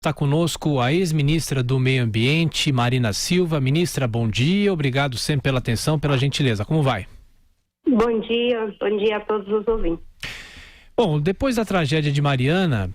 Está conosco a ex-ministra do Meio Ambiente, Marina Silva. Ministra, bom dia, obrigado sempre pela atenção, pela gentileza. Como vai? Bom dia a todos os ouvintes. Bom, depois da tragédia de Mariana,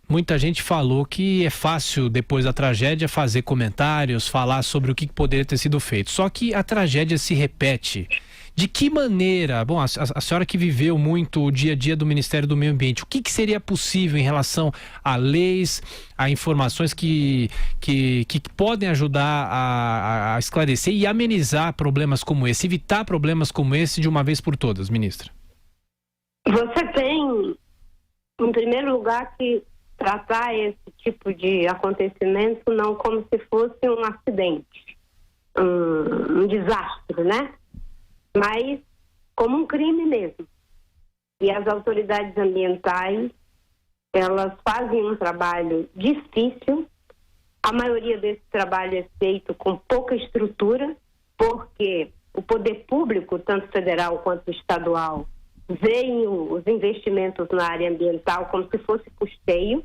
muita gente falou que é fácil, depois da tragédia, fazer comentários, falar sobre o que poderia ter sido feito. Só que a tragédia se repete. De que maneira, bom, a senhora que viveu muito o dia a dia do Ministério do Meio Ambiente, o que seria possível em relação a leis, a informações que podem ajudar a esclarecer e amenizar problemas como esse, evitar problemas como esse de uma vez por todas, ministra? Você tem, em primeiro lugar, que tratar esse tipo de acontecimento não como se fosse um acidente, um desastre, né? Mas como um crime mesmo. E as autoridades ambientais, elas fazem um trabalho difícil. A maioria desse trabalho é feito com pouca estrutura, porque o poder público, tanto federal quanto estadual, veem os investimentos na área ambiental como se fosse custeio.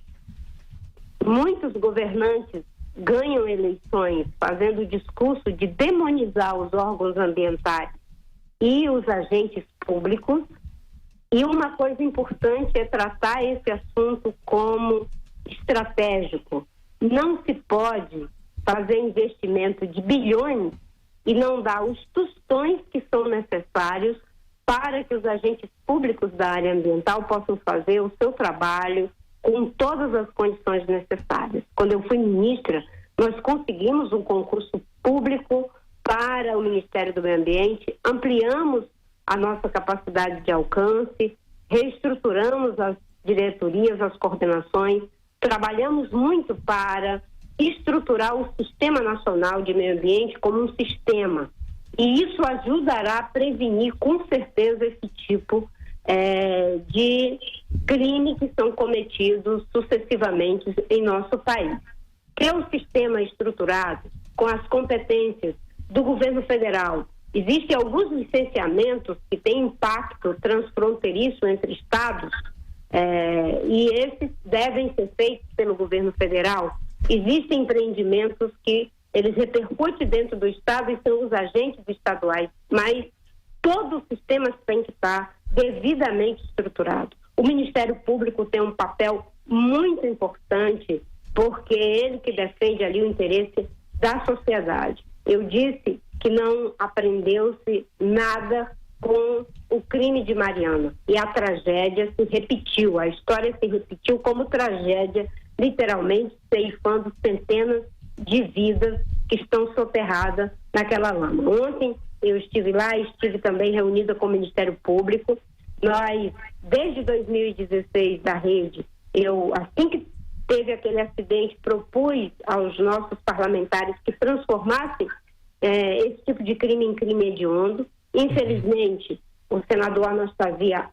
Muitos governantes ganham eleições fazendo o discurso de demonizar os órgãos ambientais e os agentes públicos. E uma coisa importante é tratar esse assunto como estratégico. Não se pode fazer investimento de bilhões e não dar os tostões que são necessários para que os agentes públicos da área ambiental possam fazer o seu trabalho com todas as condições necessárias. Quando eu fui ministra, nós conseguimos um concurso público para o Ministério do Meio Ambiente, ampliamos a nossa capacidade de alcance, reestruturamos as diretorias, as coordenações, trabalhamos muito para estruturar o Sistema Nacional de Meio Ambiente como um sistema. E isso ajudará a prevenir, com certeza, esse tipo de crime que são cometidos sucessivamente em nosso país. Ter um sistema estruturado, com as competências do governo federal. Existem alguns licenciamentos que têm impacto transfronteiriço entre estados e esses devem ser feitos pelo governo federal. Existem empreendimentos que eles repercutem dentro do estado e são os agentes estaduais, mas todo o sistema tem que estar devidamente estruturado. O Ministério Público tem um papel muito importante porque é ele que defende ali o interesse da sociedade. Eu disse que não aprendeu-se nada com o crime de Mariana. E a tragédia se repetiu, a história se repetiu como tragédia, literalmente ceifando centenas de vidas que estão soterradas naquela lama. Ontem eu estive lá, estive também reunida com o Ministério Público. Nós, desde 2016, da rede, assim que teve aquele acidente, propus aos nossos parlamentares que transformassem esse tipo de crime em crime hediondo. Infelizmente, o senador Anastasia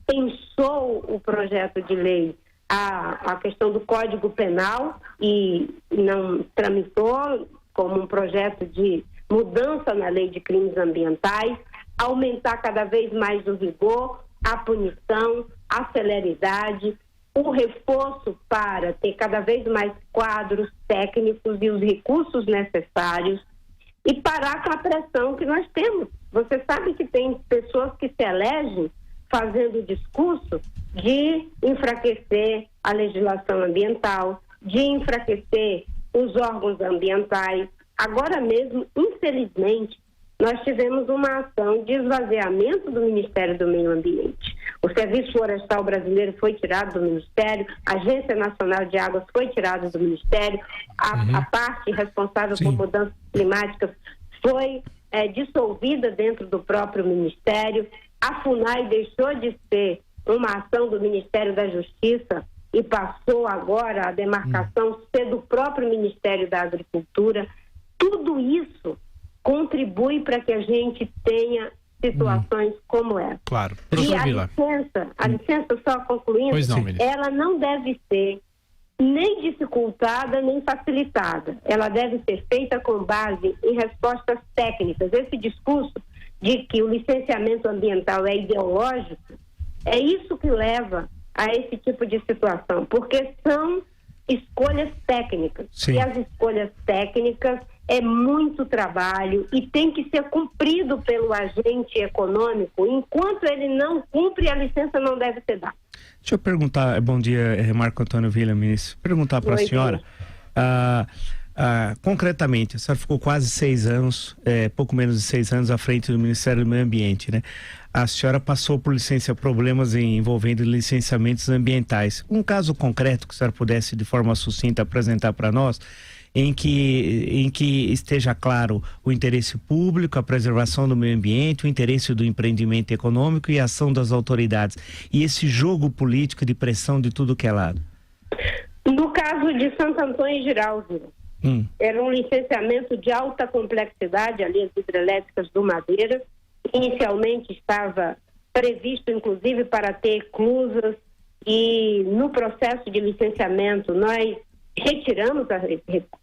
pensou o projeto de lei, a questão do Código Penal, e não tramitou como um projeto de mudança na lei de crimes ambientais, aumentar cada vez mais o rigor, a punição, a celeridade, o reforço para ter cada vez mais quadros técnicos e os recursos necessários e parar com a pressão que nós temos. Você sabe que tem pessoas que se elegem fazendo o discurso de enfraquecer a legislação ambiental, de enfraquecer os órgãos ambientais. Agora mesmo, infelizmente, nós tivemos uma ação de esvaziamento do Ministério do Meio Ambiente. O Serviço Florestal Brasileiro foi tirado do Ministério, a Agência Nacional de Águas foi tirada do Ministério, a parte responsável por mudanças climáticas foi dissolvida dentro do próprio Ministério. A FUNAI deixou de ser uma ação do Ministério da Justiça e passou agora a demarcação ser do próprio Ministério da Agricultura. Tudo isso contribui para que a gente tenha situações como essa. Claro. E a licença, só concluindo, ela não deve ser nem dificultada, nem facilitada. Ela deve ser feita com base em respostas técnicas. Esse discurso de que o licenciamento ambiental é ideológico, é isso que leva a esse tipo de situação, porque são escolhas técnicas. Sim. E as escolhas técnicas é muito trabalho e tem que ser cumprido pelo agente econômico. Enquanto ele não cumpre, a licença não deve ser dada. Deixa eu perguntar, bom dia, Marco Antônio Villa, ministro. Perguntar para a senhora, concretamente, a senhora ficou quase 6 anos, pouco menos de 6 anos à frente do Ministério do Meio Ambiente, né? A senhora passou por problemas envolvendo licenciamentos ambientais. Um caso concreto que a senhora pudesse, de forma sucinta, apresentar para nós, em que esteja claro o interesse público, a preservação do meio ambiente, o interesse do empreendimento econômico e a ação das autoridades. E esse jogo político de pressão de tudo que é lado. No caso de Santo Antônio e Giraldo, era um licenciamento de alta complexidade, ali as hidrelétricas do Madeira. Inicialmente estava previsto, inclusive, para ter eclusas, e no processo de licenciamento nós retiramos as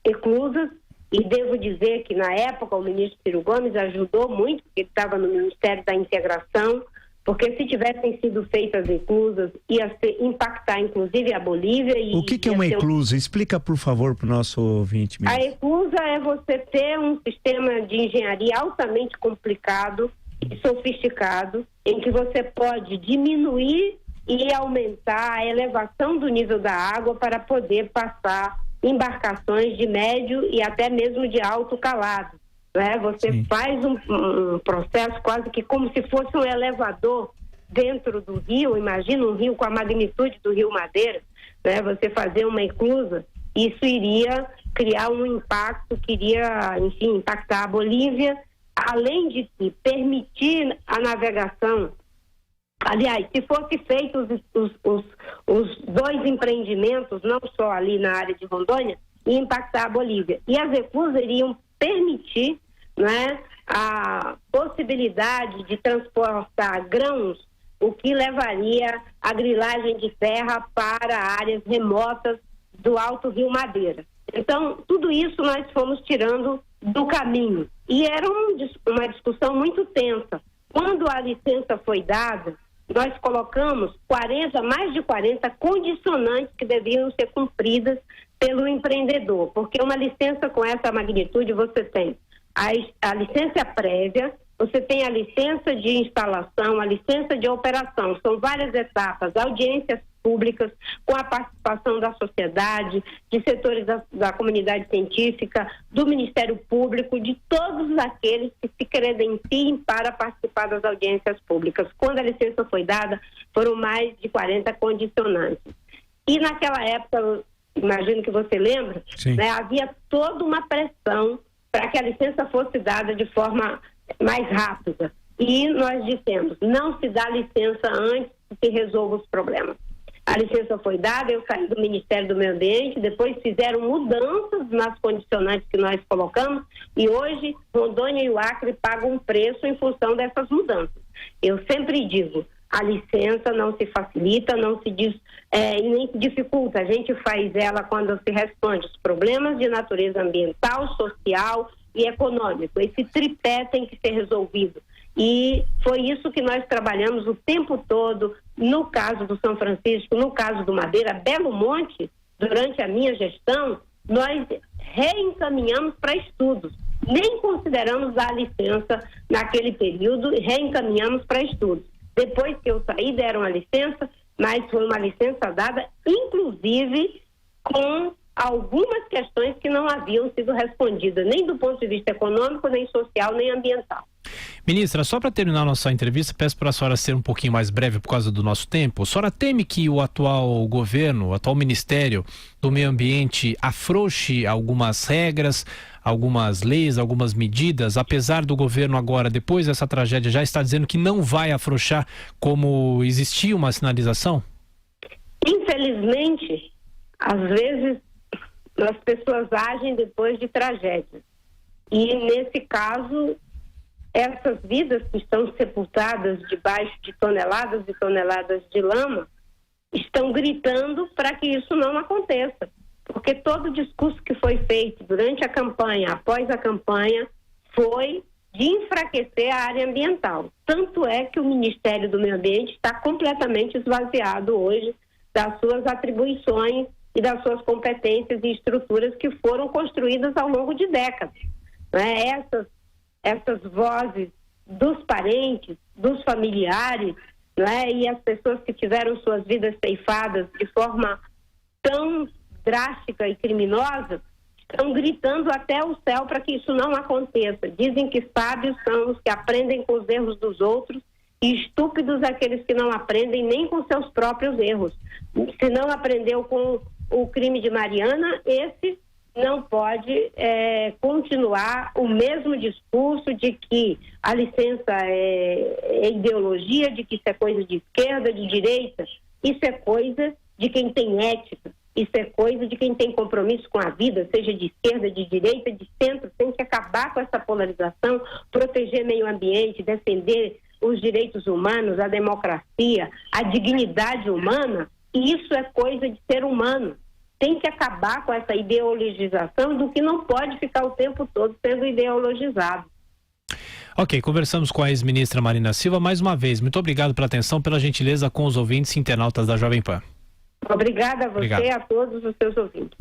eclusas, e devo dizer que na época o ministro Ciro Gomes ajudou muito, porque ele estava no Ministério da Integração, porque se tivessem sido feitas eclusas ia impactar inclusive a Bolívia. O que é uma eclusa? Explica, por favor, para o nosso ouvinte. A eclusa é você ter um sistema de engenharia altamente complicado e sofisticado, em que você pode diminuir e aumentar a elevação do nível da água para poder passar embarcações de médio e até mesmo de alto calado, né? Você faz um processo quase que como se fosse um elevador dentro do rio. Imagina um rio com a magnitude do Rio Madeira, né? Você fazer uma eclusa, isso iria criar um impacto que iria, enfim, impactar a Bolívia, além de permitir a navegação. Aliás, se fosse feitos os 2 empreendimentos, não só ali na área de Rondônia, ia impactar a Bolívia. E as eclusas iriam permitir, né, a possibilidade de transportar grãos, o que levaria a grilagem de terra para áreas remotas do Alto Rio Madeira. Então, tudo isso nós fomos tirando do caminho. E era uma discussão muito tensa. Quando a licença foi dada, nós colocamos mais de 40 condicionantes que deviam ser cumpridas pelo empreendedor, porque uma licença com essa magnitude, você tem a licença prévia, você tem a licença de instalação, a licença de operação, são várias etapas, audiências públicas, com a participação da sociedade, de setores da comunidade científica, do Ministério Público, de todos aqueles que se credenciem para participar das audiências públicas. Quando a licença foi dada, foram mais de 40 condicionantes. E naquela época, imagino que você lembra, né, havia toda uma pressão para que a licença fosse dada de forma mais rápida. E nós dissemos, não se dá licença antes que resolva os problemas. A licença foi dada, eu saí do Ministério do Meio Ambiente, depois fizeram mudanças nas condicionantes que nós colocamos, e hoje Rondônia e o Acre pagam um preço em função dessas mudanças. Eu sempre digo, a licença não se facilita, não se nem se dificulta, a gente faz ela quando se responde os problemas de natureza ambiental, social e econômico. Esse tripé tem que ser resolvido. E foi isso que nós trabalhamos o tempo todo, no caso do São Francisco, no caso do Madeira. Belo Monte, durante a minha gestão, nós reencaminhamos para estudos. Nem consideramos a licença naquele período, reencaminhamos para estudos. Depois que eu saí, deram a licença, mas foi uma licença dada, inclusive, com algumas questões que não haviam sido respondidas, nem do ponto de vista econômico, nem social, nem ambiental. Ministra, só para terminar a nossa entrevista, peço para a senhora ser um pouquinho mais breve por causa do nosso tempo. A senhora teme que o atual governo, o atual Ministério do Meio Ambiente afrouxe algumas regras, algumas leis, algumas medidas, apesar do governo agora, depois dessa tragédia, já está dizendo que não vai afrouxar como existia uma sinalização? Infelizmente, às vezes as pessoas agem depois de tragédia. E nesse caso, essas vidas que estão sepultadas debaixo de toneladas e toneladas de lama estão gritando para que isso não aconteça. Porque todo o discurso que foi feito durante a campanha, após a campanha, foi de enfraquecer a área ambiental. Tanto é que o Ministério do Meio Ambiente está completamente esvaziado hoje das suas atribuições e das suas competências e estruturas que foram construídas ao longo de décadas. Né? Essas vozes dos parentes, dos familiares, né? E as pessoas que tiveram suas vidas ceifadas de forma tão drástica e criminosa, estão gritando até o céu para que isso não aconteça. Dizem que sábios são os que aprendem com os erros dos outros e estúpidos aqueles que não aprendem nem com seus próprios erros. Se não aprendeu com o crime de Mariana, esse não pode continuar o mesmo discurso de que a licença é ideologia, de que isso é coisa de esquerda, de direita. Isso é coisa de quem tem ética, isso é coisa de quem tem compromisso com a vida, seja de esquerda, de direita, de centro. Tem que acabar com essa polarização, proteger meio ambiente, defender os direitos humanos, a democracia, a dignidade humana. E isso é coisa de ser humano. Tem que acabar com essa ideologização do que não pode ficar o tempo todo sendo ideologizado. Ok, conversamos com a ex-ministra Marina Silva mais uma vez. Muito obrigado pela atenção, pela gentileza com os ouvintes e internautas da Jovem Pan. Obrigada a você e a todos os seus ouvintes.